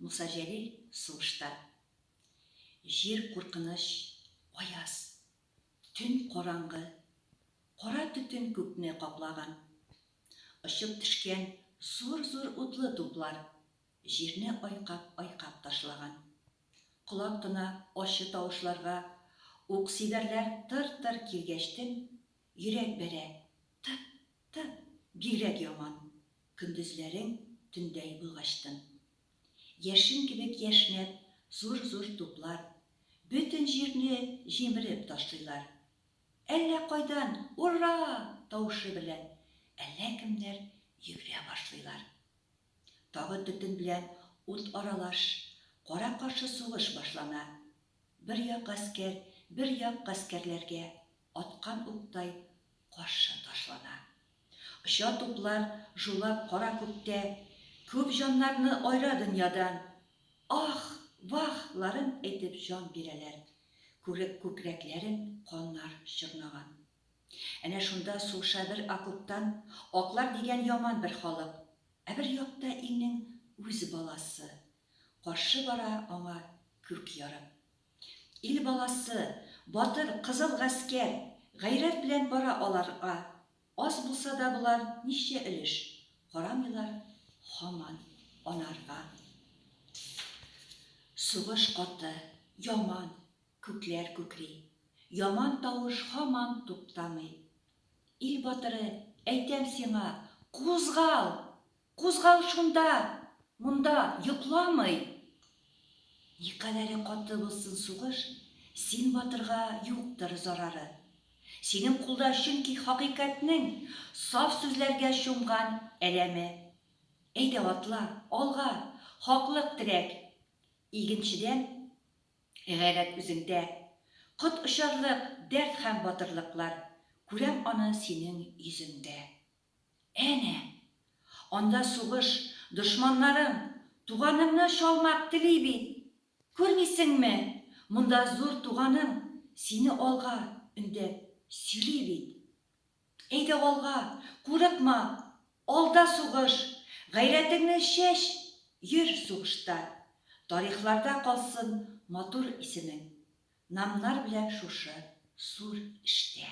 Муса Жәлил сугышта. Жер куркыныч, аяз, түн караңгы, кара төтен күкне каплаган. Очып төшкән зур-зур утлы туплар җирне айкап ташлаган. Колак тына ачы тавышларга уксидерләр тыр-тыр килгәчтен, йөрәк бәрә, тып-тып, бигрәк яман. Көндезләрең төндәй булгачтын. Яшин кебек яшнәп, зур-зур туплар бөтен җирне җимереп ташлыйлар. Әллә кайдан ура тавышы белән әллә кемнәр йөгерә башлыйлар. Тагы төтен белән ут аралаш, кара каршы сугыш башлана. Бер як гаскәр, бер як гаскәрләргә аткан уктай каршы ташлана. Оча туплар жулап кара күктә, күп җаннарны айра дөньядан. Ах, вахларын әйтеп җан бирәләр. Күкрәкләрен каннар чорнаган. Әнә шунда сугыша бер окоптан аклар дигән яман бер халык. Ә бер якта илнең үз баласы. Каршы бара аңа күк ярып. Ил баласы, батыр кызыл гаскәр, гайрәт белән бара аларга. Аз булса да булар ничә өлеш. Карамыйлар һаман анарга. Сугыш каты, яман, күкләр күкри. Яман тавыш һаман туктамый. Ил батыры, әйтәм сиңа, кузгал! Кузгал шунда, монда йокламый. Никадәре каты булсын сугыш, син батырга юктыр зарары. Синең кулда чөнки хакыйкатьнең саф сүзләргә чумган әләме. Әйдә атла, алга, хаклык теләк. Игенчедән, гайрәт үзеңдә. Кот очарлык дәрт һәм батырлыклар. Күрәм аны синең йөзеңдә. Әнә, анда сугыш, дошманнарың, туганыңны шалмак тели бит. Күрмисеңме, монда зур туганың сине алга өндәп сөйли бит. Әйдә алга, курыкма, алда сугыш, гайрәтеңне чәч, йөр сугышта. Тарихларда калсын матур исемең, намнар белән шушы зур эштә.